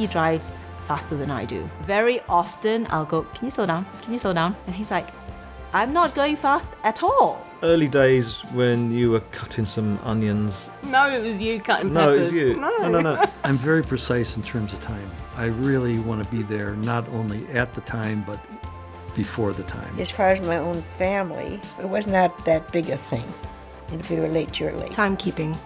he drives faster than I do. Very often I'll go, can you slow down? Can you slow down? And he's like, I'm not going fast at all. Early days when you were cutting some onions. No, it was you cutting peppers. No, it was you. No. I'm very precise in terms of time. I really want to be there not only at the time, but before the time. As far as my own family, it was not that big a thing. And if you were late, you're late. Timekeeping.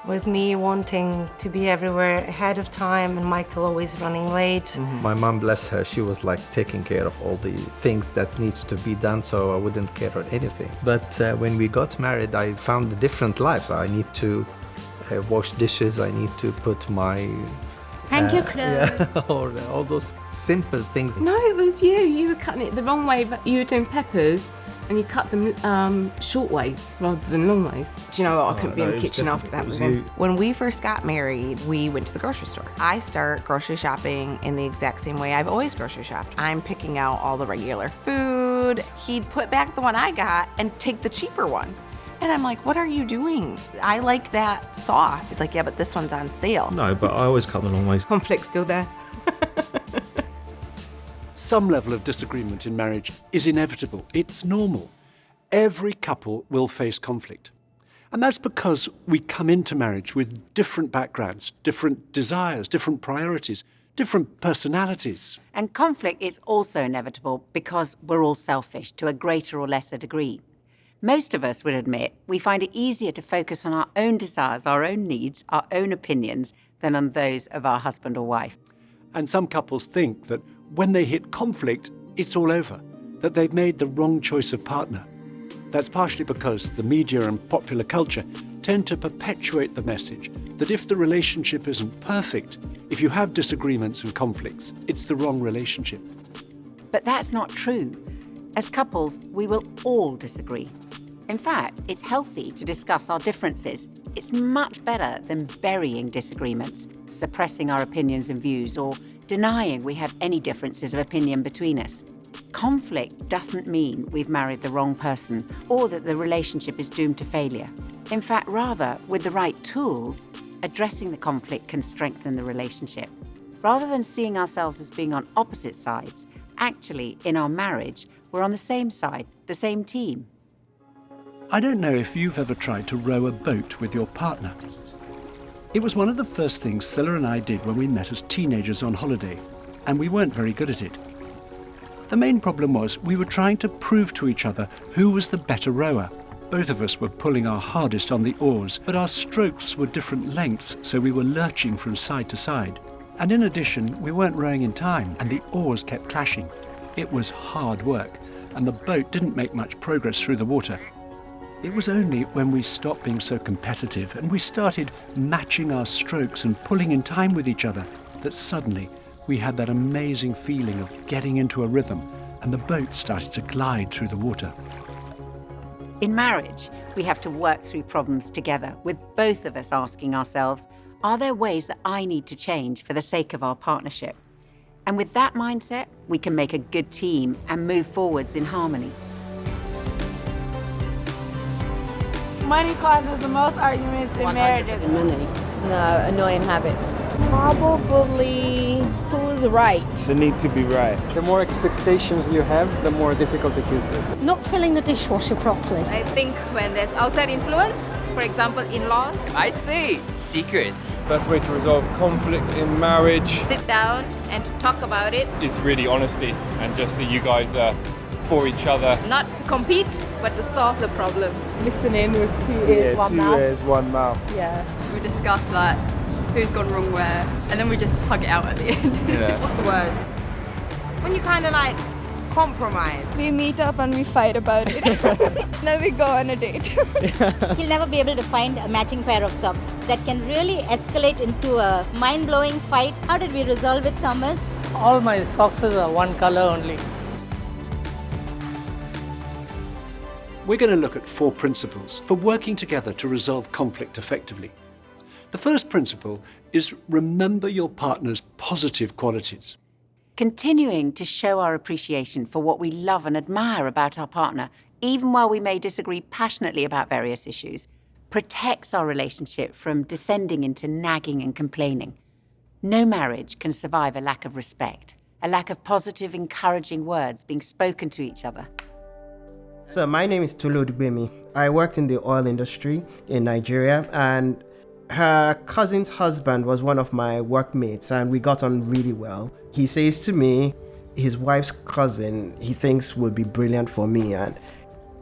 With me wanting to be everywhere ahead of time and Michael always running late. Mm-hmm. My mom, bless her, she was like taking care of all the things that needs to be done, so I wouldn't care or anything. But when we got married, I found the different lives. I need to wash dishes, I need to put my... Hang your clothes. Yeah, or all those simple things. No, it was you. You were cutting it the wrong way, but you were doing peppers and you cut them short ways rather than long ways. Do you know what? I couldn't be in the kitchen after that with him. When we first got married, we went to the grocery store. I start grocery shopping in the exact same way I've always grocery shopped. I'm picking out all the regular food. He'd put back the one I got and take the cheaper one. And I'm like, what are you doing? I like that sauce. He's like, yeah, but this one's on sale. No, but I always cut the long ways. Conflict's still there. Some level of disagreement in marriage is inevitable. It's normal. Every couple will face conflict. And that's because we come into marriage with different backgrounds, different desires, different priorities, different personalities. And conflict is also inevitable because we're all selfish to a greater or lesser degree. Most of us would admit we find it easier to focus on our own desires, our own needs, our own opinions, than on those of our husband or wife. And some couples think that when they hit conflict, it's all over, that they've made the wrong choice of partner. That's partially because the media and popular culture tend to perpetuate the message that if the relationship isn't perfect, if you have disagreements and conflicts, it's the wrong relationship. But that's not true. As couples, we will all disagree. In fact, it's healthy to discuss our differences. It's much better than burying disagreements, suppressing our opinions and views, or denying we have any differences of opinion between us. Conflict doesn't mean we've married the wrong person or that the relationship is doomed to failure. In fact, rather, with the right tools, addressing the conflict can strengthen the relationship. Rather than seeing ourselves as being on opposite sides, actually, in our marriage, we're on the same side, the same team. I don't know if you've ever tried to row a boat with your partner. It was one of the first things Scylla and I did when we met as teenagers on holiday, and we weren't very good at it. The main problem was we were trying to prove to each other who was the better rower. Both of us were pulling our hardest on the oars, but our strokes were different lengths, so we were lurching from side to side. And in addition, we weren't rowing in time, and the oars kept clashing. It was hard work, and the boat didn't make much progress through the water. It was only when we stopped being so competitive and we started matching our strokes and pulling in time with each other that suddenly we had that amazing feeling of getting into a rhythm, and the boat started to glide through the water. In marriage, we have to work through problems together, with both of us asking ourselves, are there ways that I need to change for the sake of our partnership? And with that mindset, we can make a good team and move forwards in harmony. Money causes the most arguments in marriages. Money. No, annoying habits. Probably who's right. The need to be right. The more expectations you have, the more difficult it is. Not filling the dishwasher properly. I think when there's outside influence, for example, in-laws. I'd say secrets. Best way to resolve conflict in marriage. Sit down and talk about it. Is really honesty and just that you guys are for each other. Not to compete, but to solve the problem. Listening with 2 ears, 1 mouth. 2 ears, 1 mouth. Yeah. We discuss like who's gone wrong where, and then we just hug it out at the end. Yeah. What's the word? When you kind of like compromise. We meet up and we fight about it. Then we go on a date. He'll never be able to find a matching pair of socks. That can really escalate into a mind-blowing fight. How did we resolve it, Thomas? All my socks are one color only. We're going to look at 4 principles for working together to resolve conflict effectively. The first principle is remember your partner's positive qualities. Continuing to show our appreciation for what we love and admire about our partner, even while we may disagree passionately about various issues, protects our relationship from descending into nagging and complaining. No marriage can survive a lack of respect, a lack of positive, encouraging words being spoken to each other. So my name is Tolu Dugbemi. I worked in the oil industry in Nigeria, and her cousin's husband was one of my workmates, and we got on really well. He says to me, his wife's cousin, he thinks would be brilliant for me, and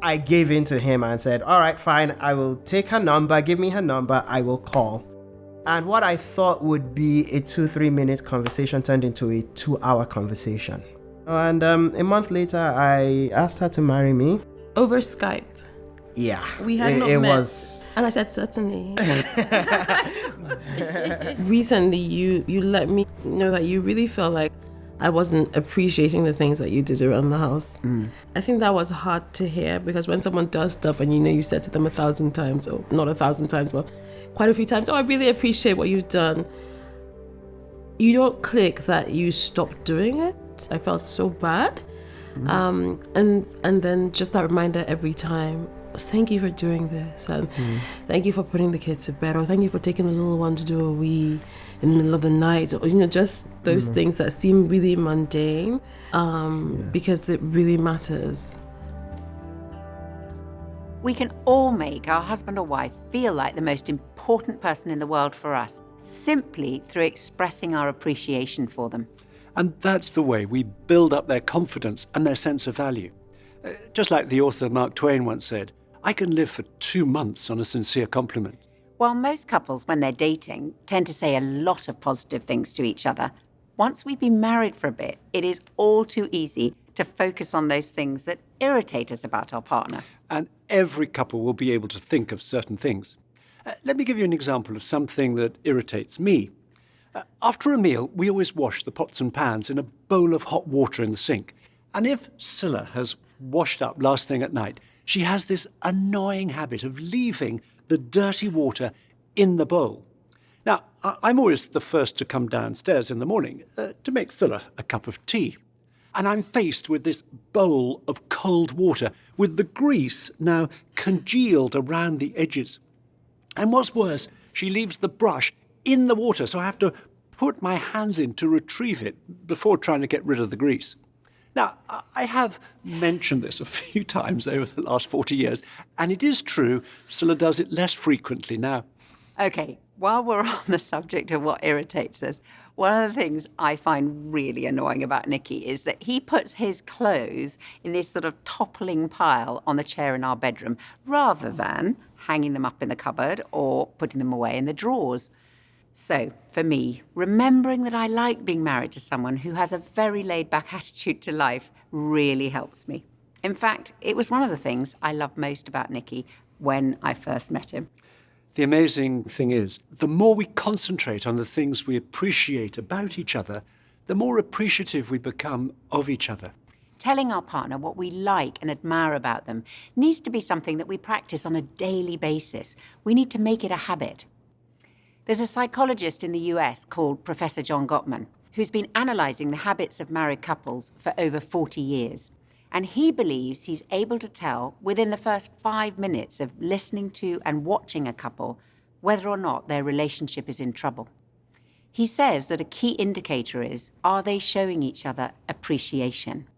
I gave in to him and said, all right, fine, I will take her number, give me her number, I will call. And what I thought would be a 2-3 minute conversation turned into a 2-hour conversation. And a month later, I asked her to marry me. Over Skype. Yeah. We had not met. Was... And I said, certainly. Recently, you let me know that you really felt like I wasn't appreciating the things that you did around the house. I think that was hard to hear, because when someone does stuff and you said to them 1,000 times, or not 1,000 times, but quite a few times, oh, I really appreciate what you've done. You don't click that you stopped doing it. I felt so bad. And then just that reminder every time, thank you for doing this, and thank you for putting the kids to bed, or thank you for taking the little one to do a wee in the middle of the night, or just those things that seem really mundane, because it really matters. We can all make our husband or wife feel like the most important person in the world for us, simply through expressing our appreciation for them. And that's the way we build up their confidence and their sense of value. Just like the author Mark Twain once said, I can live for 2 months on a sincere compliment. While most couples, when they're dating, tend to say a lot of positive things to each other, once we've been married for a bit, it is all too easy to focus on those things that irritate us about our partner. And every couple will be able to think of certain things. Let me give you an example of something that irritates me. After a meal, we always wash the pots and pans in a bowl of hot water in the sink. And if Scylla has washed up last thing at night, she has this annoying habit of leaving the dirty water in the bowl. Now, I'm always the first to come downstairs in the morning to make Scylla a cup of tea. And I'm faced with this bowl of cold water with the grease now congealed around the edges. And what's worse, she leaves the brush in the water, so I have to put my hands in to retrieve it before trying to get rid of the grease. Now, I have mentioned this a few times over the last 40 years, and it is true, Scylla does it less frequently now. Okay, while we're on the subject of what irritates us, one of the things I find really annoying about Nicky is that he puts his clothes in this sort of toppling pile on the chair in our bedroom, rather than hanging them up in the cupboard or putting them away in the drawers. So, for me, remembering that I like being married to someone who has a very laid-back attitude to life really helps me. In fact, it was one of the things I loved most about Nicky when I first met him. The amazing thing is, the more we concentrate on the things we appreciate about each other, the more appreciative we become of each other. Telling our partner what we like and admire about them needs to be something that we practice on a daily basis. We need to make it a habit. There's a psychologist in the US called Professor John Gottman, who's been analysing the habits of married couples for over 40 years. And he believes he's able to tell within the first 5 minutes of listening to and watching a couple whether or not their relationship is in trouble. He says that a key indicator is, are they showing each other appreciation?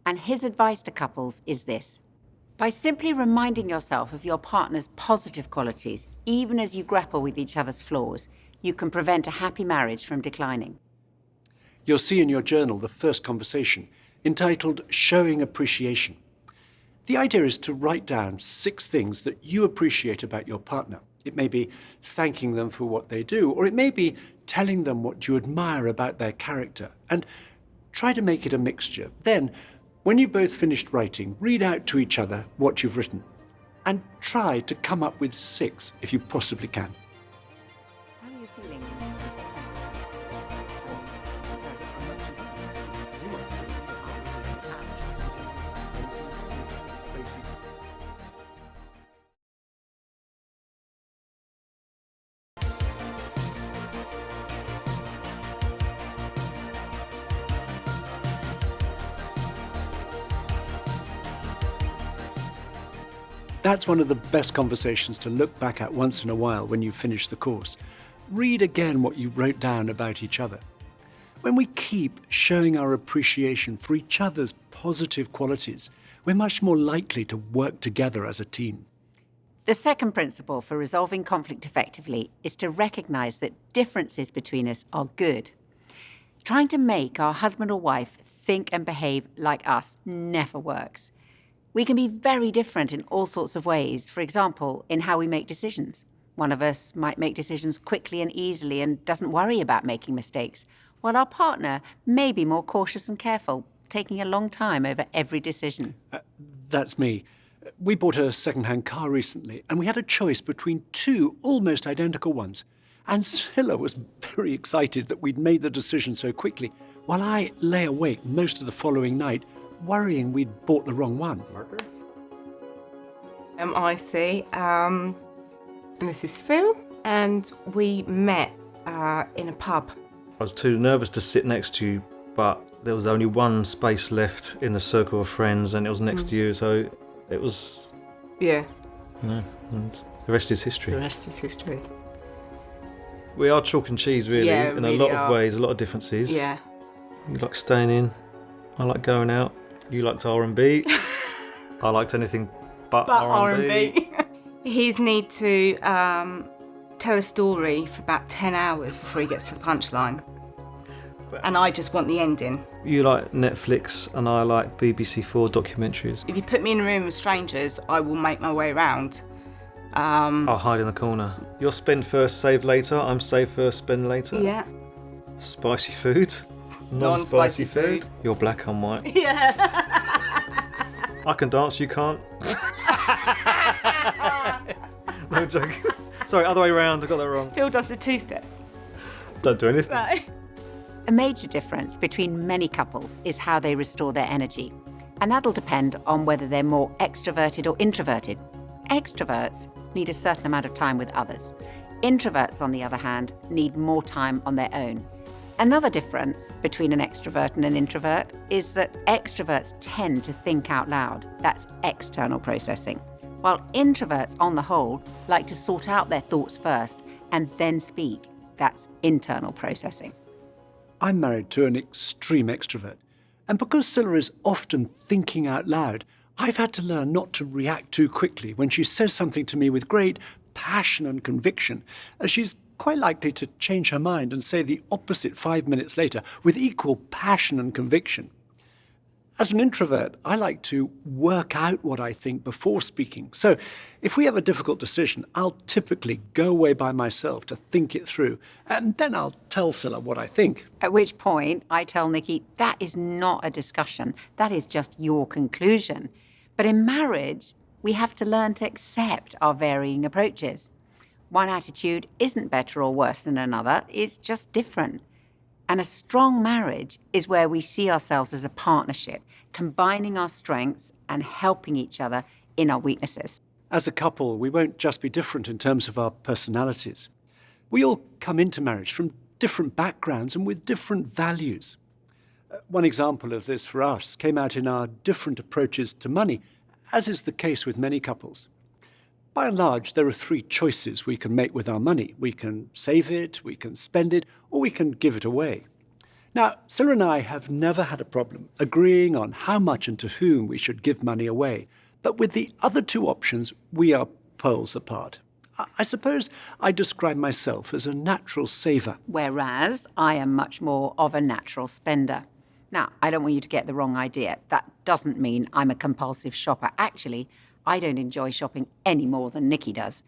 And his advice to couples is this: by simply reminding yourself of your partner's positive qualities, even as you grapple with each other's flaws, you can prevent a happy marriage from declining. You'll see in your journal the first conversation, entitled Showing Appreciation. The idea is to write down 6 things that you appreciate about your partner. It may be thanking them for what they do, or it may be telling them what you admire about their character, and try to make it a mixture. Then, when you've both finished writing, read out to each other what you've written, and try to come up with 6 if you possibly can. How are you feeling? That's one of the best conversations to look back at once in a while when you finish the course. read again what you wrote down about each other. When we keep showing our appreciation for each other's positive qualities, we're much more likely to work together as a team. The second principle for resolving conflict effectively is to recognise that differences between us are good. Trying to make our husband or wife think and behave like us never works. We can be very different in all sorts of ways, for example, in how we make decisions. One of us might make decisions quickly and easily and doesn't worry about making mistakes, while our partner may be more cautious and careful, taking a long time over every decision. That's me. We bought a second-hand car recently, and we had a choice between two almost identical ones. And Scilla was very excited that we'd made the decision so quickly, while I lay awake most of the following night, worrying we'd bought the wrong one. Marker? IC, and this is Phil, and we met in a pub. I was too nervous to sit next to you, but there was only one space left in the circle of friends, and it was next to you, so it was... Yeah. And the rest is history. The rest is history. We are chalk and cheese, really, in a lot of ways, a lot of differences. Yeah. You like staying in, I like going out. You liked R&B. I liked anything but R&B. His need to tell a story for about 10 hours before he gets to the punchline. And I just want the ending. You like Netflix and I like BBC4 documentaries. If you put me in a room with strangers, I will make my way around. I'll hide in the corner. You're spend first, save later. I'm save first, spend later. Yeah. Spicy food. Non-spicy food. You're black, I'm white. Yeah. I can dance, you can't. No joke. Sorry, other way around, I got that wrong. Phil does the two-step. Don't do anything. No. A major difference between many couples is how they restore their energy. And that'll depend on whether they're more extroverted or introverted. Extroverts need a certain amount of time with others. Introverts, on the other hand, need more time on their own. Another difference between an extrovert and an introvert is that extroverts tend to think out loud. That's external processing. While introverts, on the whole, like to sort out their thoughts first and then speak. That's internal processing. I'm married to an extreme extrovert, and because Scilla is often thinking out loud, I've had to learn not to react too quickly when she says something to me with great passion and conviction, as she's quite likely to change her mind and say the opposite 5 minutes later with equal passion and conviction. As an introvert, I like to work out what I think before speaking. So if we have a difficult decision, I'll typically go away by myself to think it through, and then I'll tell Scilla what I think. At which point, I tell Nikki, that is not a discussion. That is just your conclusion. But in marriage, we have to learn to accept our varying approaches. One attitude isn't better or worse than another, it's just different. And a strong marriage is where we see ourselves as a partnership, combining our strengths and helping each other in our weaknesses. As a couple, we won't just be different in terms of our personalities. We all come into marriage from different backgrounds and with different values. One example of this for us came out in our different approaches to money, as is the case with many couples. By and large, there are three choices we can make with our money. We can save it, we can spend it, or we can give it away. Now, Scilla and I have never had a problem agreeing on how much and to whom we should give money away. But with the other two options, we are poles apart. I suppose I describe myself as a natural saver. Whereas I am much more of a natural spender. Now, I don't want you to get the wrong idea. That doesn't mean I'm a compulsive shopper. Actually, I don't enjoy shopping any more than Nikki does.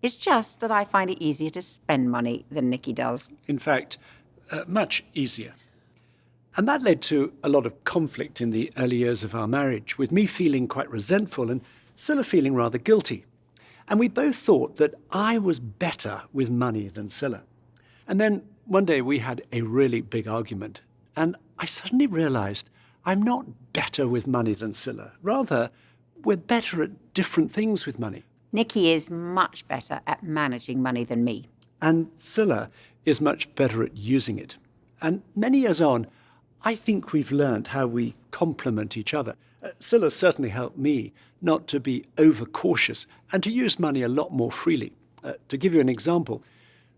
It's just that I find it easier to spend money than Nikki does. In fact, much easier. And that led to a lot of conflict in the early years of our marriage, with me feeling quite resentful and Scilla feeling rather guilty. And we both thought that I was better with money than Scilla. And then one day we had a really big argument, and I suddenly realised I'm not better with money than Scilla. Rather, we're better at different things with money. Nikki is much better at managing money than me. And Scilla is much better at using it. And many years on, I think we've learned how we complement each other. Scilla certainly helped me not to be overcautious and to use money a lot more freely. To give you an example,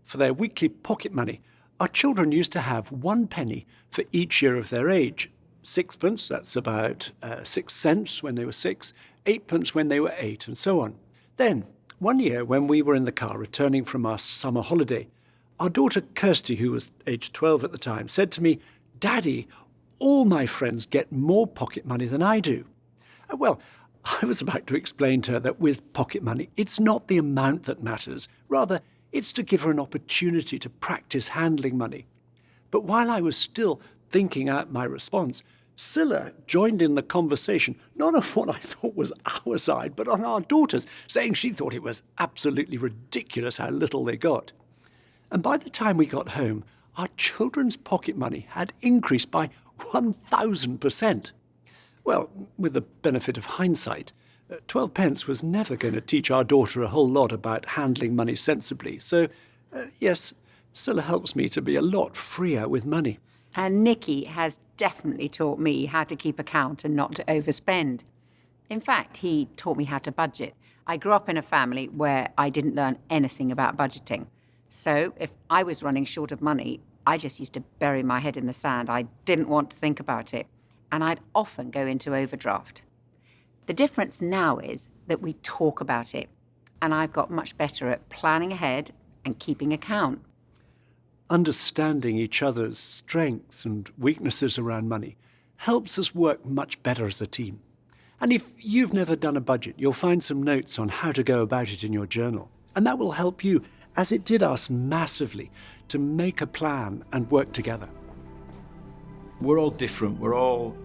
For their weekly pocket money, our children used to have 1 penny for each year of their age. 6pence, that's about 6 cents when they were 6, 8pence when they were 8, and so on. Then, one year when we were in the car returning from our summer holiday, our daughter Kirsty, who was aged 12 at the time, said to me, "Daddy, all my friends get more pocket money than I do." Well, I was about to explain to her that with pocket money, it's not the amount that matters. Rather, it's to give her an opportunity to practice handling money. But while I was still thinking out my response, Scylla joined in the conversation, not on what I thought was our side, but on our daughter's, saying she thought it was absolutely ridiculous how little they got. And by the time we got home, our children's pocket money had increased by 1,000%. Well, with the benefit of hindsight, 12 pence was never going to teach our daughter a whole lot about handling money sensibly. So, yes, Scylla helps me to be a lot freer with money. And Nikki has definitely taught me how to keep account and not to overspend. In fact, he taught me how to budget. I grew up in a family where I didn't learn anything about budgeting. So if I was running short of money, I just used to bury my head in the sand. I didn't want to think about it. And I'd often go into overdraft. The difference now is that we talk about it. And I've got much better at planning ahead and keeping account. Understanding each other's strengths and weaknesses around money helps us work much better as a team. And if you've never done a budget, you'll find some notes on how to go about it in your journal. And that will help you, as it did us massively, to make a plan and work together. We're all different. We're all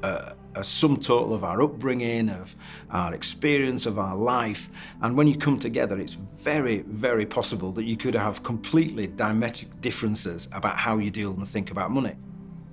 a sum total of our upbringing, of our experience, of our life. And when you come together, it's very, very possible that you could have completely diametric differences about how you deal and think about money.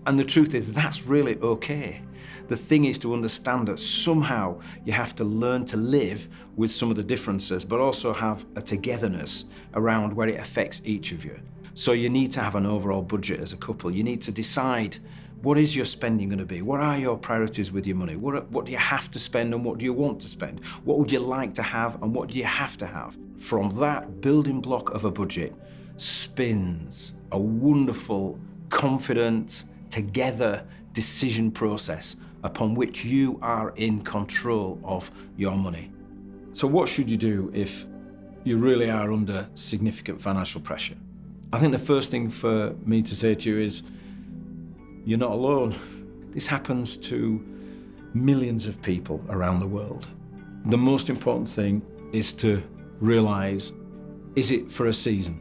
And the truth is, that's really okay. The thing is to understand that somehow you have to learn to live with some of the differences, but also have a togetherness around where it affects each of you. So you need to have an overall budget as a couple. You need to decide, what is your spending going to be? What are your priorities with your money? What do you have to spend and what do you want to spend? What would you like to have and what do you have to have? From that building block of a budget spins a wonderful, confident, together decision process upon which you are in control of your money. So what should you do if you really are under significant financial pressure? I think the first thing for me to say to you is, you're not alone. This happens to millions of people around the world. The most important thing is to realize, is it for a season?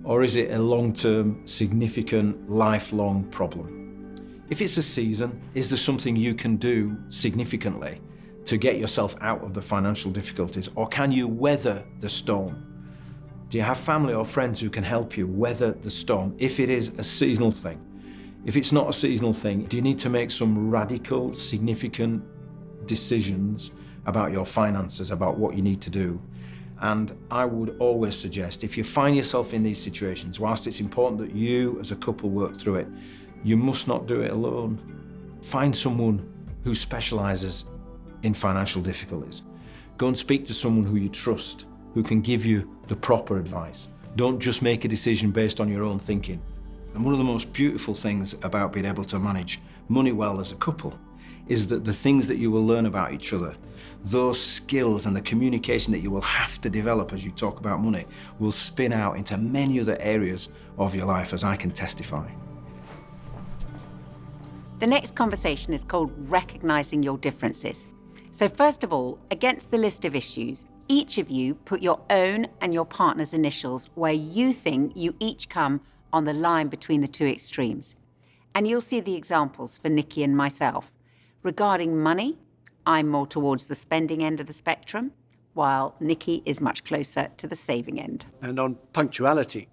Or is it a long-term, significant, lifelong problem? If it's a season, is there something you can do significantly to get yourself out of the financial difficulties? Or can you weather the storm? Do you have family or friends who can help you weather the storm if it is a seasonal thing? If it's not a seasonal thing, do you need to make some radical, significant decisions about your finances, about what you need to do? And I would always suggest, if you find yourself in these situations, whilst it's important that you as a couple work through it, you must not do it alone. Find someone who specialises in financial difficulties. Go and speak to someone who you trust, who can give you the proper advice. Don't just make a decision based on your own thinking. And one of the most beautiful things about being able to manage money well as a couple is that the things that you will learn about each other, those skills and the communication that you will have to develop as you talk about money, will spin out into many other areas of your life, as I can testify. The next conversation is called Recognizing Your Differences. So first of all, against the list of issues, each of you put your own and your partner's initials where you think you each come on the line between the two extremes. And you'll see the examples for Nikki and myself. Regarding money, I'm more towards the spending end of the spectrum, while Nikki is much closer to the saving end. And on punctuality,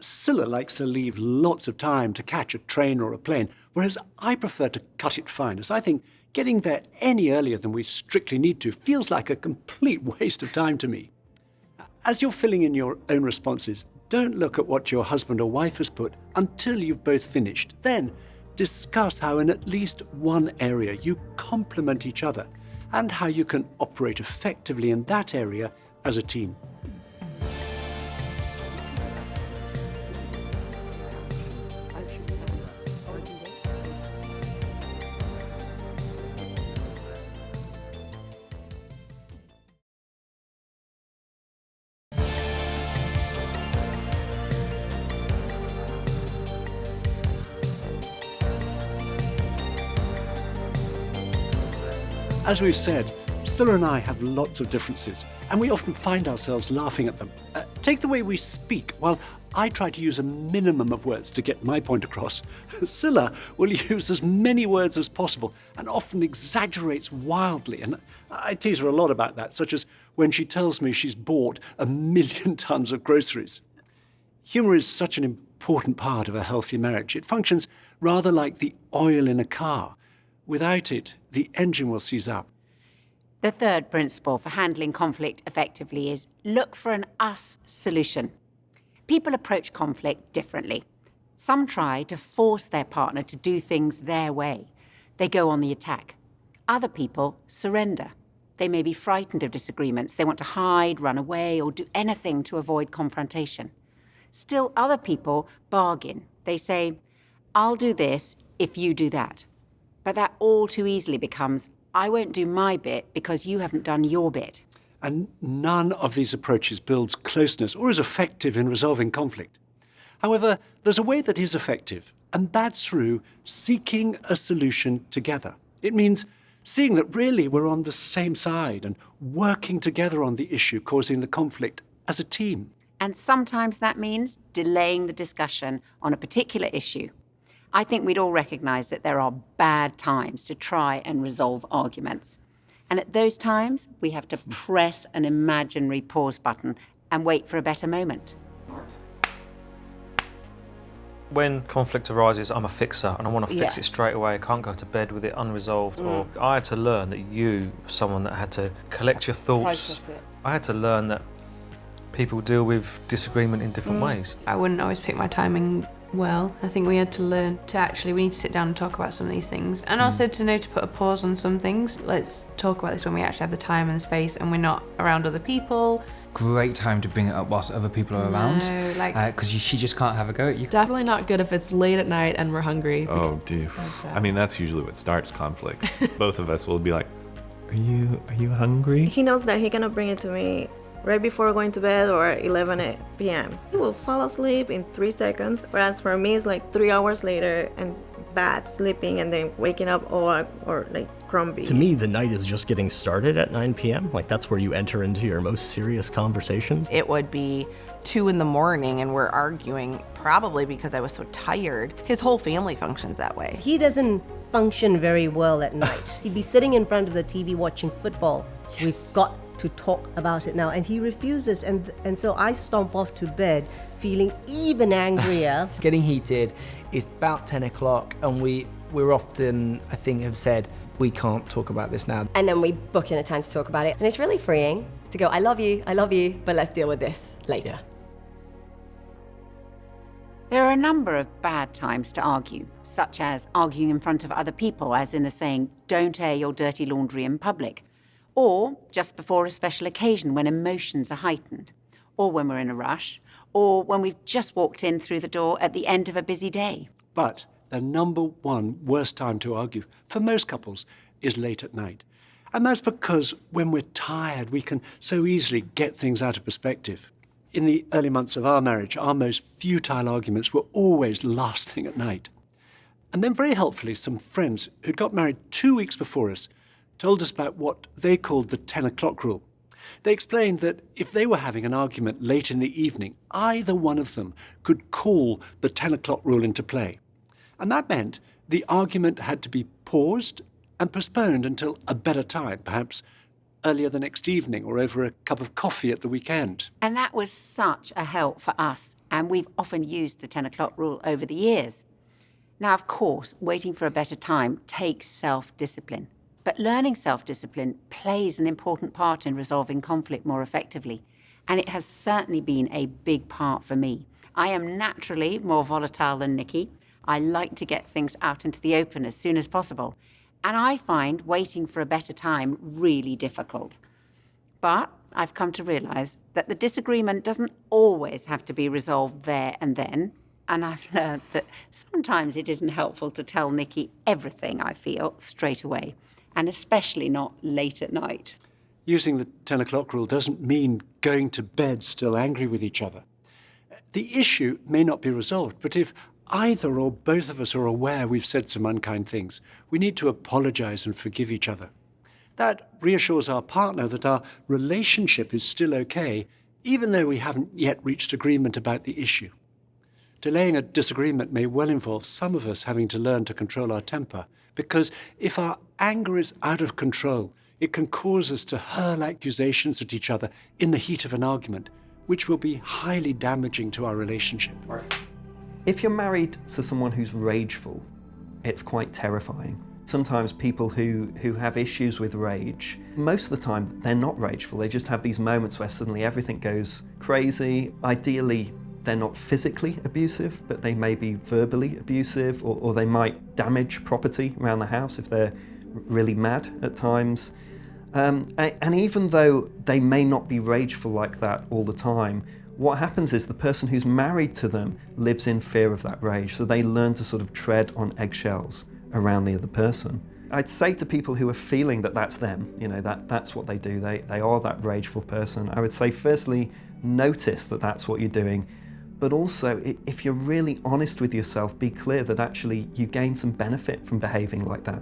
Scylla likes to leave lots of time to catch a train or a plane, whereas I prefer to cut it fine, as I think getting there any earlier than we strictly need to feels like a complete waste of time to me. As you're filling in your own responses, don't look at what your husband or wife has put until you've both finished. Then discuss how in at least one area you complement each other and how you can operate effectively in that area as a team. As we've said, Scylla and I have lots of differences, and we often find ourselves laughing at them. Take the way we speak. While I try to use a minimum of words to get my point across, Scylla will use as many words as possible and often exaggerates wildly. And I tease her a lot about that, such as when she tells me she's bought 1 million tons of groceries. Humour is such an important part of a healthy marriage. It functions rather like the oil in a car. Without it, the engine will seize up. The third principle for handling conflict effectively is look for an us solution. People approach conflict differently. Some try to force their partner to do things their way. They go on the attack. Other people surrender. They may be frightened of disagreements. They want to hide, run away, or do anything to avoid confrontation. Still, other people bargain. They say, I'll do this if you do that. But that all too easily becomes, I won't do my bit because you haven't done your bit. And none of these approaches builds closeness or is effective in resolving conflict. However, there's a way that is effective, and that's through seeking a solution together. It means seeing that really we're on the same side and working together on the issue causing the conflict as a team. And sometimes that means delaying the discussion on a particular issue. I think we'd all recognise that there are bad times to try and resolve arguments. And at those times, we have to press an imaginary pause button and wait for a better moment. When conflict arises, I'm a fixer and I want to fix it straight away. I can't go to bed with it unresolved. Or I had to learn that you were someone that had to collect your thoughts. Process it. I had to learn that people deal with disagreement in different ways. I wouldn't always pick my timing well. I think we had to learn to actually, we need to sit down and talk about some of these things. And also to know to put a pause on some things. Let's talk about this when we actually have the time and the space and we're not around other people. Great time to bring it up whilst other people are around. No, like... Because she just can't have a go at you. Definitely not good if it's late at night and we're hungry. Oh, dude. I mean, that's usually what starts conflict. Both of us will be like, are you hungry? He knows that he's gonna bring it to me right before going to bed or 11 p.m. He will fall asleep in 3 seconds, whereas for me it's like 3 hours later and bad sleeping and then waking up or like grumpy. To me, the night is just getting started at 9 p.m. Like that's where you enter into your most serious conversations. It would be 2 in the morning and we're arguing, probably because I was so tired. His whole family functions that way. He doesn't function very well at night. He'd be sitting in front of the TV watching football. Yes. We've got to talk about it now, and he refuses, and so I stomp off to bed feeling even angrier. It's getting heated. It's about 10 o'clock and we're often, I think, have said we can't talk about this now. And then we book in a time to talk about it, and it's really freeing to go, I love you, but let's deal with this later. There are a number of bad times to argue, such as arguing in front of other people, as in the saying, don't air your dirty laundry in public, or just before a special occasion when emotions are heightened, or when we're in a rush, or when we've just walked in through the door at the end of a busy day. But the number one worst time to argue, for most couples, is late at night. And that's because when we're tired, we can so easily get things out of perspective. In the early months of our marriage, our most futile arguments were always last thing at night. And then very helpfully, some friends who'd got married 2 weeks before us told us about what they called the 10 o'clock rule. They explained that if they were having an argument late in the evening, either one of them could call the 10 o'clock rule into play. And that meant the argument had to be paused and postponed until a better time, perhaps earlier the next evening or over a cup of coffee at the weekend. And that was such a help for us, and we've often used the 10 o'clock rule over the years. Now, of course, waiting for a better time takes self-discipline. But learning self-discipline plays an important part in resolving conflict more effectively, and it has certainly been a big part for me. I am naturally more volatile than Nikki. I like to get things out into the open as soon as possible, and I find waiting for a better time really difficult. But I've come to realise that the disagreement doesn't always have to be resolved there and then, and I've learned that sometimes it isn't helpful to tell Nikki everything I feel straight away, and especially not late at night. Using the 10 o'clock rule doesn't mean going to bed still angry with each other. The issue may not be resolved, but if either or both of us are aware we've said some unkind things, we need to apologise and forgive each other. That reassures our partner that our relationship is still okay, even though we haven't yet reached agreement about the issue. Delaying a disagreement may well involve some of us having to learn to control our temper, because if our anger is out of control, it can cause us to hurl accusations at each other in the heat of an argument, which will be highly damaging to our relationship. If you're married to someone who's rageful, it's quite terrifying. Sometimes people who have issues with rage, most of the time they're not rageful, they just have these moments where suddenly everything goes crazy. Ideally, they're not physically abusive, but they may be verbally abusive, or they might damage property around the house if they're really mad at times. And even though they may not be rageful like that all the time, what happens is the person who's married to them lives in fear of that rage, so they learn to sort of tread on eggshells around the other person. I'd say to people who are feeling that that's them, that's what they do, they are that rageful person, I would say firstly, notice that that's what you're doing. But also, if you're really honest with yourself, be clear that actually you gain some benefit from behaving like that.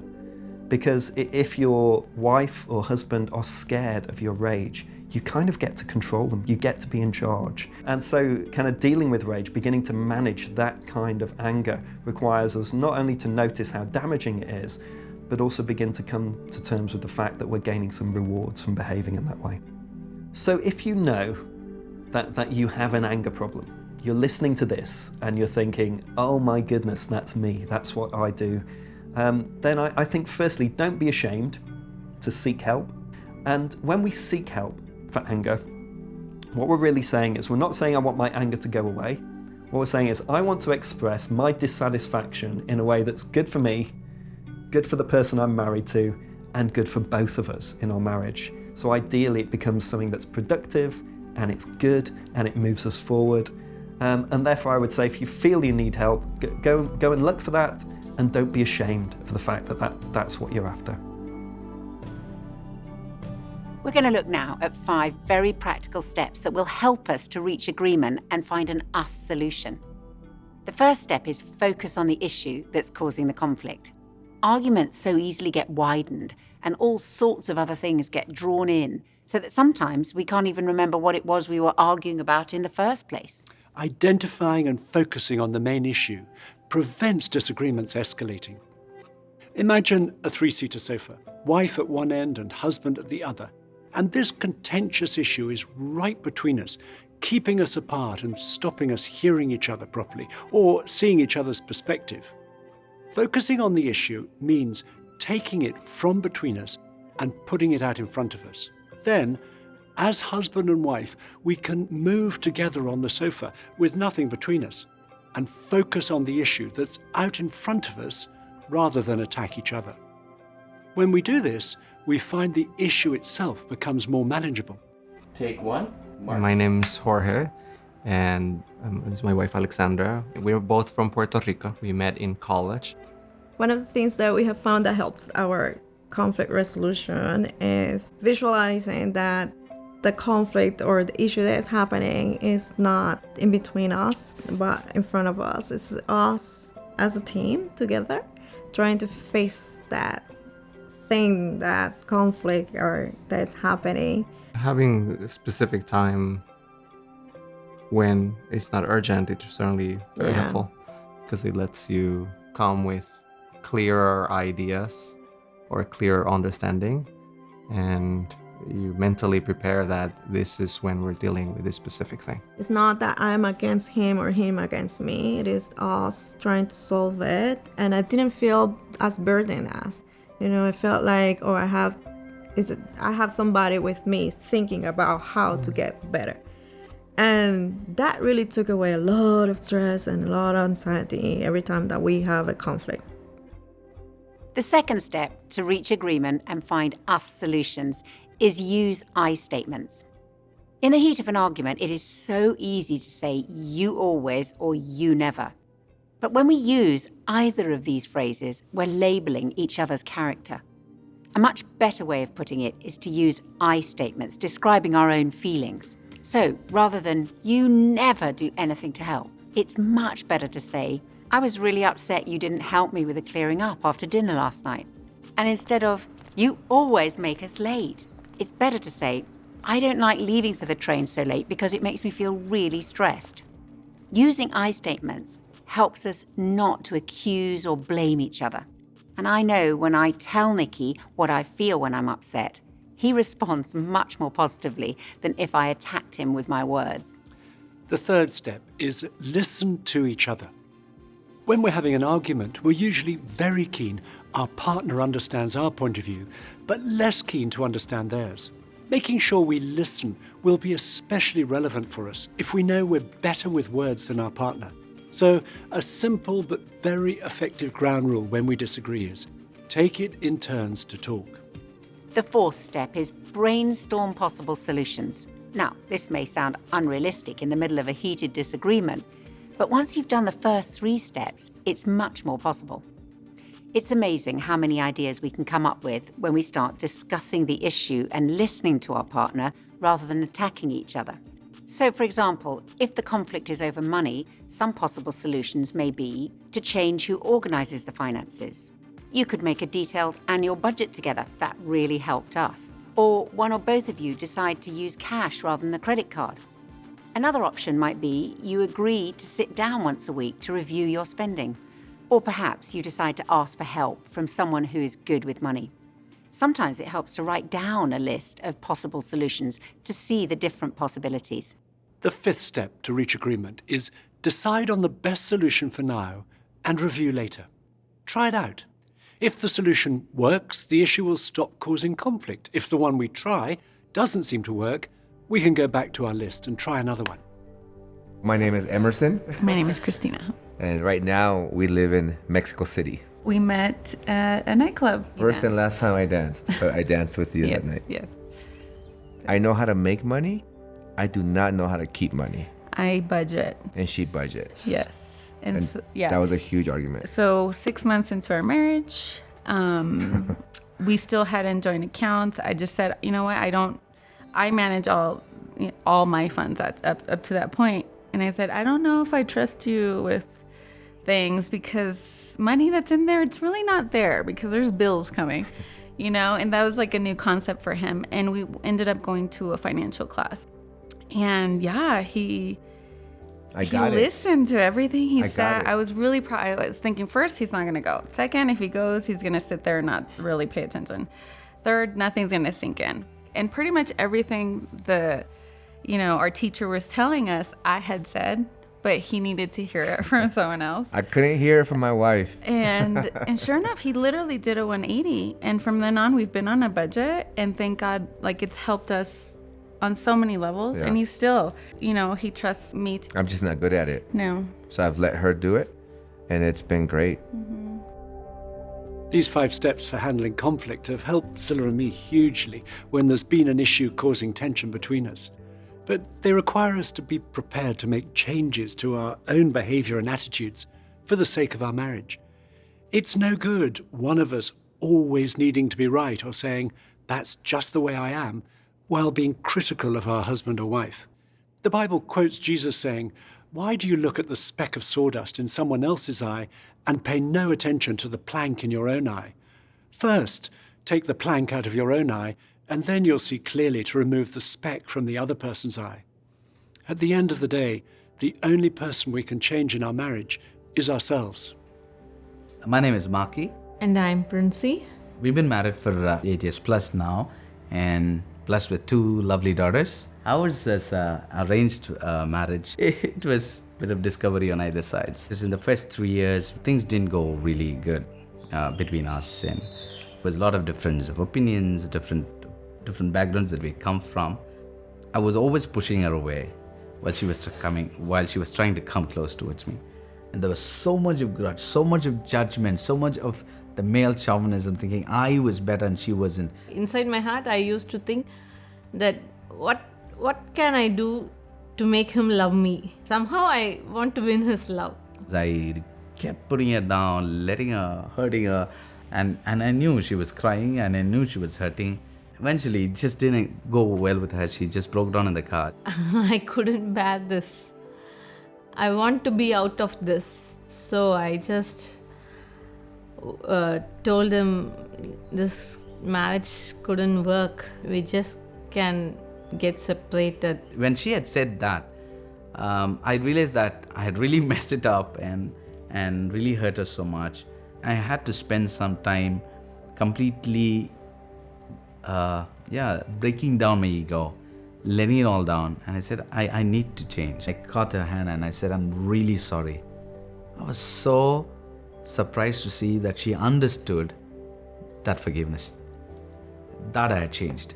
Because if your wife or husband are scared of your rage, you kind of get to control them, you get to be in charge. And so kind of dealing with rage, beginning to manage that kind of anger requires us not only to notice how damaging it is, but also begin to come to terms with the fact that we're gaining some rewards from behaving in that way. So if you know that you have an anger problem, you're listening to this and you're thinking, oh my goodness, that's me, that's what I do, then I think firstly, don't be ashamed to seek help. And when we seek help for anger, what we're really saying is, we're not saying I want my anger to go away. What we're saying is, I want to express my dissatisfaction in a way that's good for me, good for the person I'm married to, and good for both of us in our marriage. So ideally it becomes something that's productive, and it's good, and it moves us forward. And therefore I would say, if you feel you need help, go and look for that, and don't be ashamed of the fact that's what you're after. We're going to look now at 5 very practical steps that will help us to reach agreement and find an us solution. The first step is focus on the issue that's causing the conflict. Arguments so easily get widened, and all sorts of other things get drawn in, so that sometimes we can't even remember what it was we were arguing about in the first place. Identifying and focusing on the main issue prevents disagreements escalating. Imagine a 3-seater sofa, wife at one end and husband at the other, and this contentious issue is right between us, keeping us apart and stopping us hearing each other properly or seeing each other's perspective. Focusing on the issue means taking it from between us and putting it out in front of us. Then, as husband and wife, we can move together on the sofa with nothing between us and focus on the issue that's out in front of us rather than attack each other. When we do this, we find the issue itself becomes more manageable. Take one. My name's Jorge, and this is my wife Alexandra. We're both from Puerto Rico. We met in college. One of the things that we have found that helps our conflict resolution is visualizing that the conflict or the issue that is happening is not in between us, but in front of us. It's us as a team together trying to face that thing, that conflict or that's happening. Having a specific time when it's not urgent, it's certainly very helpful, because it lets you come with clearer ideas or a clearer understanding, and you mentally prepare that this is when we're dealing with this specific thing. It's not that I'm against him or him against me. It is us trying to solve it, and I didn't feel as burdened as, I felt like, I have somebody with me thinking about how to get better. And that really took away a lot of stress and a lot of anxiety every time that we have a conflict. The second step to reach agreement and find us solutions is use I statements. In the heat of an argument, it is so easy to say you always or you never. But when we use either of these phrases, we're labeling each other's character. A much better way of putting it is to use I statements describing our own feelings. So rather than you never do anything to help, it's much better to say, I was really upset you didn't help me with the clearing up after dinner last night. And instead of You always make us late. It's better to say, I don't like leaving for the train so late because it makes me feel really stressed. Using I statements helps us not to accuse or blame each other. And I know when I tell Nicky what I feel when I'm upset, he responds much more positively than if I attacked him with my words. The third step is listen to each other. When we're having an argument, we're usually very keen our partner understands our point of view, but less keen to understand theirs. Making sure we listen will be especially relevant for us if we know we're better with words than our partner. So a simple but very effective ground rule when we disagree is take it in turns to talk. The fourth step is brainstorm possible solutions. Now, this may sound unrealistic in the middle of a heated disagreement, but once you've done the first 3 steps, it's much more possible. It's amazing how many ideas we can come up with when we start discussing the issue and listening to our partner rather than attacking each other. So, for example, if the conflict is over money, some possible solutions may be to change who organises the finances. You could make a detailed annual budget together. That really helped us. Or one or both of you decide to use cash rather than the credit card. Another option might be you agree to sit down once a week to review your spending. Or perhaps you decide to ask for help from someone who is good with money. Sometimes it helps to write down a list of possible solutions to see the different possibilities. The 5th step to reach agreement is decide on the best solution for now and review later. Try it out. If the solution works, the issue will stop causing conflict. If the one we try doesn't seem to work, we can go back to our list and try another one. My name is Emerson. My name is Christina. And right now we live in Mexico City. We met at a nightclub. First and last time I danced. I danced with you Yes, that night. yes. I know how to make money. I do not know how to keep money. I budget. And she budgets. Yes. And so, yeah. that was a huge argument. So 6 months into our marriage, we still hadn't joint accounts. I just said, you know what? I manage all my funds up to that point. And I said, I don't know if I trust you with things because money that's in there, it's really not there because there's bills coming, and that was like a new concept for him. And we ended up going to a financial class. And yeah, he listened to everything he said. I was really proud. I was thinking, first, he's not going to go. Second, if he goes, he's going to sit there and not really pay attention. Third, nothing's going to sink in. And pretty much everything our teacher was telling us, I had said, but he needed to hear it from someone else. I couldn't hear it from my wife. And sure enough, he literally did a 180. And from then on, we've been on a budget. And thank God, it's helped us on so many levels. Yeah. And he's still, he trusts me. I'm just not good at it. No. So I've let her do it, and it's been great. Mm-hmm. These 5 steps for handling conflict have helped Scylla and me hugely when there's been an issue causing tension between us. But they require us to be prepared to make changes to our own behavior and attitudes for the sake of our marriage. It's no good one of us always needing to be right or saying, that's just the way I am, while being critical of our husband or wife. The Bible quotes Jesus saying, why do you look at the speck of sawdust in someone else's eye and pay no attention to the plank in your own eye? First, take the plank out of your own eye, and then you'll see clearly to remove the speck from the other person's eye. At the end of the day, the only person we can change in our marriage is ourselves. My name is Maki. And I'm Princey. We've been married for 8 years plus now, and blessed with 2 lovely daughters. Ours was arranged marriage. It was a bit of discovery on either side. Because in the first 3 years, things didn't go really good between us, and there was a lot of difference of opinions, different backgrounds that we come from. I was always pushing her away while she was trying to come close towards me. And there was so much of grudge, so much of judgment, so much of the male chauvinism, thinking I was better and she wasn't. Inside my heart, I used to think that what can I do to make him love me? Somehow I want to win his love. I kept putting her down, letting her, hurting her, and I knew she was crying and I knew she was hurting. Eventually, it just didn't go well with her. She just broke down in the car. I couldn't bear this. I want to be out of this. So I just told him, this marriage couldn't work. We just can get separated. When she had said that, I realized that I had really messed it up and really hurt her so much. I had to spend some time completely breaking down my ego, letting it all down. And I said, I need to change. I caught her hand and I said, I'm really sorry. I was so surprised to see that she understood that forgiveness, that I had changed,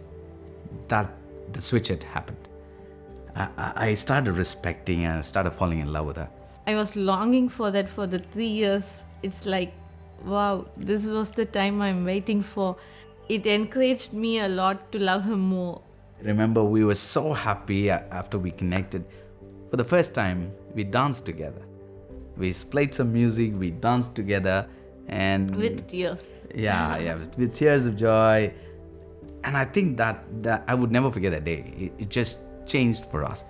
that the switch had happened. I started respecting and I started falling in love with her. I was longing for that for the 3 years. It's like, wow, this was the time I'm waiting for. It encouraged me a lot to love her more. I remember we were so happy after we connected. For the first time, we danced together. We played some music, we danced together, and with tears. Yeah, with tears of joy. And I think that I would never forget that day. It just changed for us.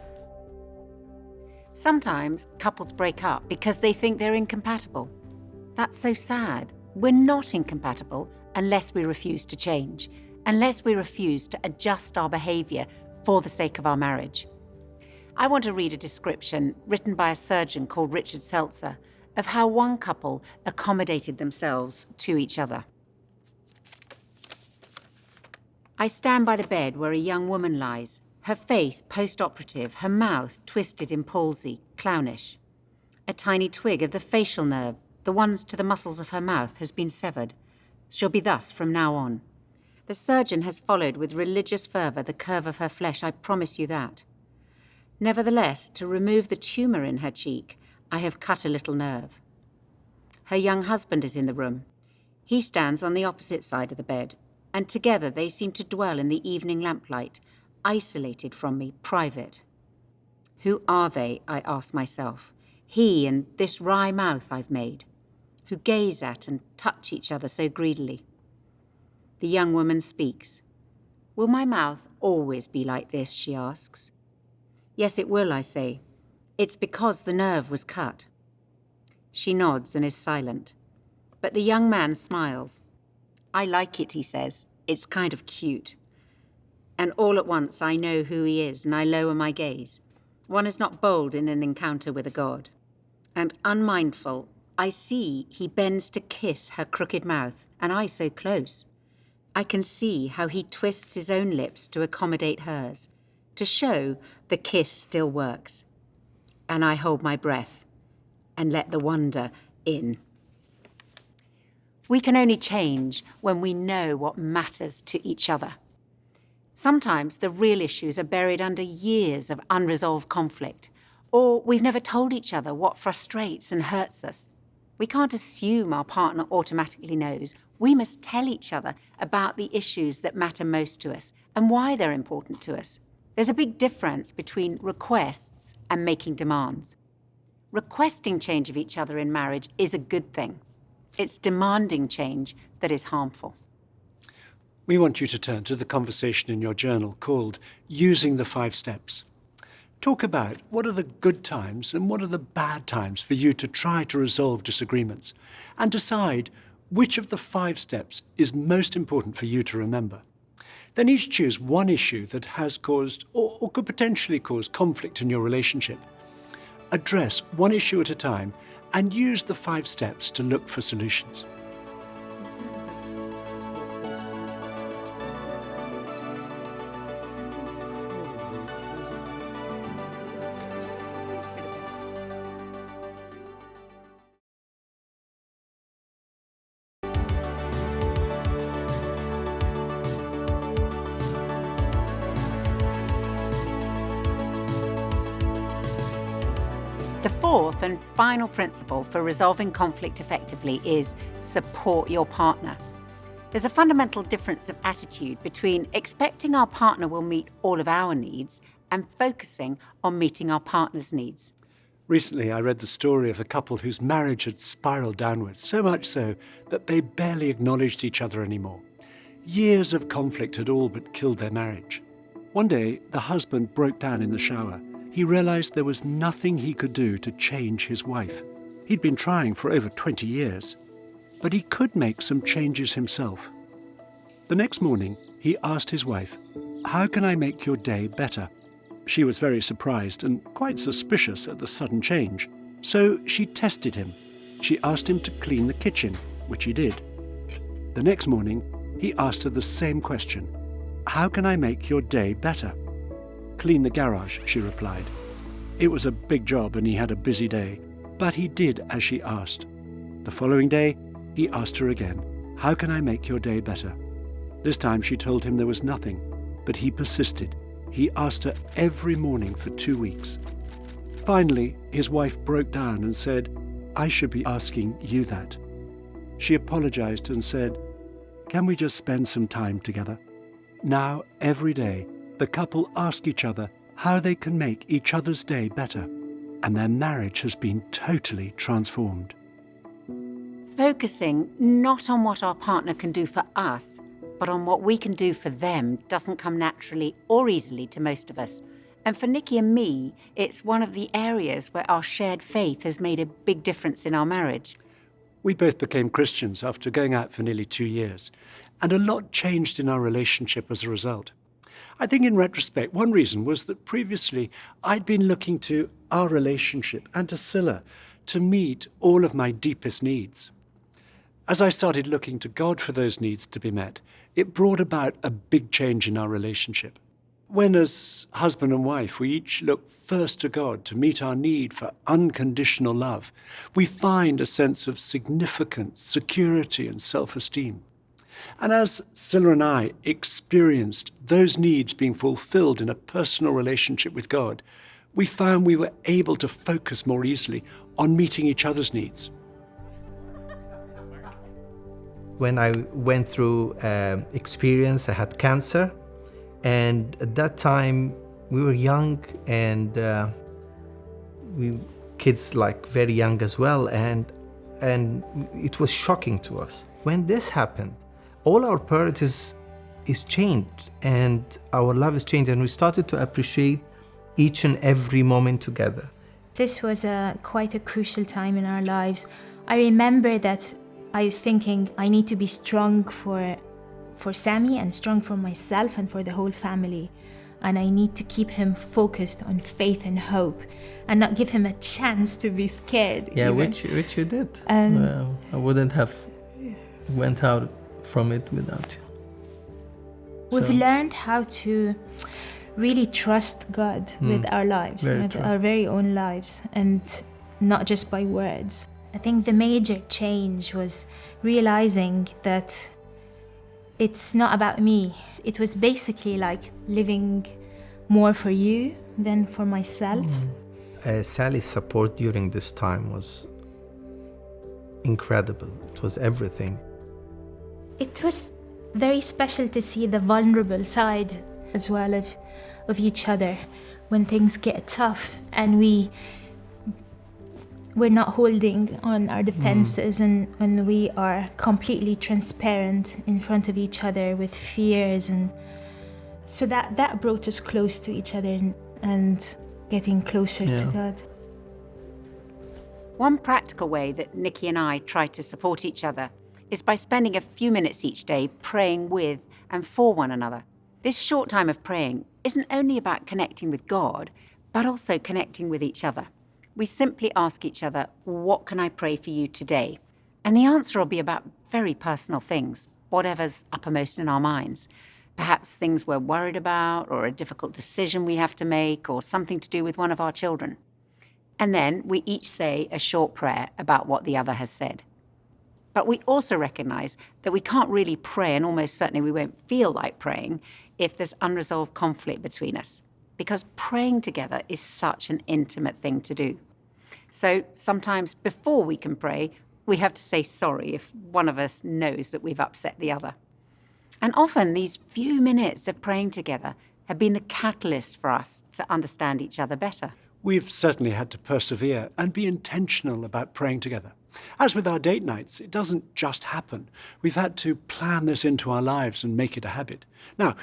Sometimes couples break up because they think they're incompatible. That's so sad. We're not incompatible unless we refuse to change, unless we refuse to adjust our behaviour for the sake of our marriage. I want to read a description written by a surgeon called Richard Seltzer of how one couple accommodated themselves to each other. I stand by the bed where a young woman lies, her face post-operative, her mouth twisted in palsy, clownish. A tiny twig of the facial nerve, the ones to the muscles of her mouth, has been severed. She'll be thus from now on. The surgeon has followed with religious fervour the curve of her flesh, I promise you that. Nevertheless, to remove the tumour in her cheek, I have cut a little nerve. Her young husband is in the room. He stands on the opposite side of the bed, and together they seem to dwell in the evening lamplight, isolated from me, private. Who are they, I ask myself, he and this wry mouth I've made, who gaze at and touch each other so greedily? The young woman speaks. Will my mouth always be like this, she asks. Yes, it will, I say. It's because the nerve was cut. She nods and is silent. But the young man smiles. I like it, he says. It's kind of cute. And all at once I know who he is and I lower my gaze. One is not bold in an encounter with a god. And unmindful, I see he bends to kiss her crooked mouth, and I so close. I can see how he twists his own lips to accommodate hers, to show the kiss still works. And I hold my breath and let the wonder in. We can only change when we know what matters to each other. Sometimes the real issues are buried under years of unresolved conflict, or we've never told each other what frustrates and hurts us. We can't assume our partner automatically knows. We must tell each other about the issues that matter most to us and why they're important to us. There's a big difference between requests and making demands. Requesting change of each other in marriage is a good thing. It's demanding change that is harmful. We want you to turn to the conversation in your journal called Using the 5 Steps. Talk about what are the good times and what are the bad times for you to try to resolve disagreements, and decide which of the 5 steps is most important for you to remember. Then each choose one issue that has caused or could potentially cause conflict in your relationship. Address one issue at a time and use the 5 steps to look for solutions. The fourth and final principle for resolving conflict effectively is support your partner. There's a fundamental difference of attitude between expecting our partner will meet all of our needs and focusing on meeting our partner's needs. Recently, I read the story of a couple whose marriage had spiraled downwards, so much so that they barely acknowledged each other anymore. Years of conflict had all but killed their marriage. One day, the husband broke down in the shower. He realized there was nothing he could do to change his wife. He'd been trying for over 20 years, but he could make some changes himself. The next morning, he asked his wife, "How can I make your day better?" She was very surprised and quite suspicious at the sudden change, so she tested him. She asked him to clean the kitchen, which he did. The next morning, he asked her the same question. "How can I make your day better?" "Clean the garage," she replied. It was a big job and he had a busy day, but he did as she asked. The following day, he asked her again, "How can I make your day better?" This time she told him there was nothing, but he persisted. He asked her every morning for 2 weeks. Finally, his wife broke down and said, "I should be asking you that." She apologized and said, "Can we just spend some time together?" Now, every day, the couple ask each other how they can make each other's day better, and their marriage has been totally transformed. Focusing not on what our partner can do for us, but on what we can do for them doesn't come naturally or easily to most of us. And for Nikki and me, it's one of the areas where our shared faith has made a big difference in our marriage. We both became Christians after going out for nearly 2 years, and a lot changed in our relationship as a result. I think in retrospect, one reason was that previously I'd been looking to our relationship and to Scylla to meet all of my deepest needs. As I started looking to God for those needs to be met, it brought about a big change in our relationship. When, as husband and wife, we each look first to God to meet our need for unconditional love, we find a sense of significance, security, and self-esteem. And as Scylla and I experienced those needs being fulfilled in a personal relationship with God, we found we were able to focus more easily on meeting each other's needs. When I went through experience, I had cancer, and at that time we were young, and we kids like very young as well, and it was shocking to us. When this happened, all our priorities is changed, and our love is changed, and we started to appreciate each and every moment together. This was quite a crucial time in our lives. I remember that I was thinking I need to be strong for Sammy and strong for myself and for the whole family. And I need to keep him focused on faith and hope and not give him a chance to be scared. Yeah, even. which you did. Well, I wouldn't have went out from it without you. We've learned how to really trust God with our lives, with our very own lives, and not just by words. I think the major change was realizing that it's not about me. It was basically like living more for you than for myself. Sally's support during this time was incredible. It was everything. It was very special to see the vulnerable side as well of each other when things get tough, and we're not holding on our defenses, and when we are completely transparent in front of each other with fears, and so that brought us close to each other and getting closer to God. One practical way that Nikki and I try to support each other is by spending a few minutes each day praying with and for one another. This short time of praying isn't only about connecting with God, but also connecting with each other. We simply ask each other, "What can I pray for you today?" And the answer will be about very personal things, whatever's uppermost in our minds. Perhaps things we're worried about, or a difficult decision we have to make, or something to do with one of our children. And then we each say a short prayer about what the other has said. But we also recognize that we can't really pray, and almost certainly we won't feel like praying, if there's unresolved conflict between us, because praying together is such an intimate thing to do. So sometimes before we can pray, we have to say sorry if one of us knows that we've upset the other. And often these few minutes of praying together have been the catalyst for us to understand each other better. We've certainly had to persevere and be intentional about praying together. As with our date nights, it doesn't just happen. We've had to plan this into our lives and make it a habit. Now,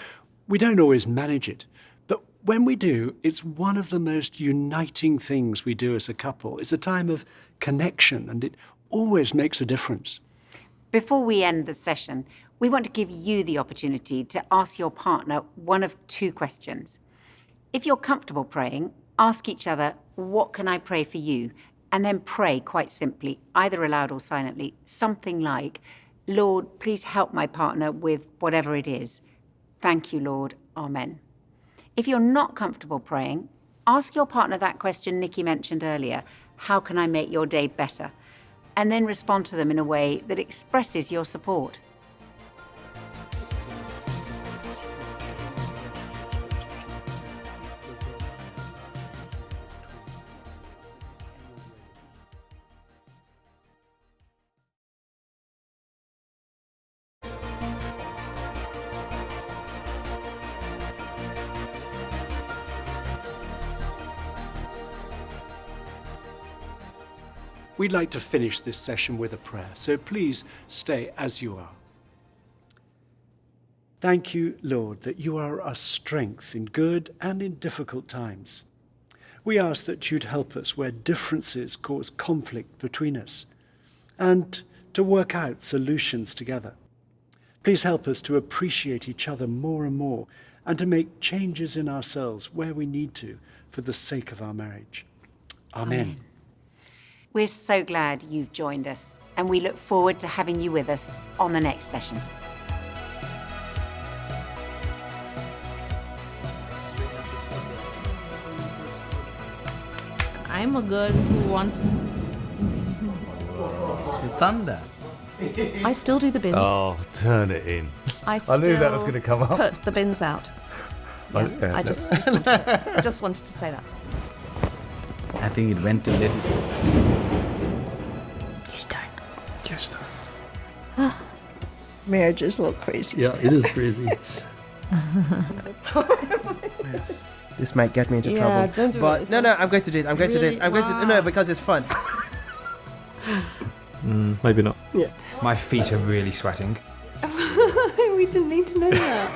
we don't always manage it, but when we do, it's one of the most uniting things we do as a couple. It's a time of connection, and it always makes a difference. Before we end the session, We want to give you the opportunity to ask your partner one of two questions. If you're comfortable praying, ask each other, what can I pray for you? And then pray quite simply, either aloud or silently, something like, Lord, please help my partner with whatever it is. Thank you, Lord. Amen. If you're not comfortable praying, ask your partner that question Nikki mentioned earlier, how can I make your day better? And then respond to them in a way that expresses your support. We'd like to finish this session with a prayer, so please stay as you are. Thank you, Lord, that you are our strength in good and in difficult times. We ask that you'd help us where differences cause conflict between us and to work out solutions together. Please help us to appreciate each other more and more and to make changes in ourselves where we need to for the sake of our marriage. Amen. We're so glad you've joined us, and we look forward to having you with us on the next session. I'm a girl who wants The thunder. I still do the bins. Oh, turn it in. I knew that was going to come up. Put the bins out. Yeah, Okay. I just wanted to say that. I think it went a little. He's done. Yes, done. Marriages look crazy. Yeah, it is crazy. This might get me into Yeah, trouble. don't do but it. No, I'm going to do it. I'm going to do it. I'm going to no, because it's fun. Maybe not. Yeah. My feet are really sweating. We didn't need to know that.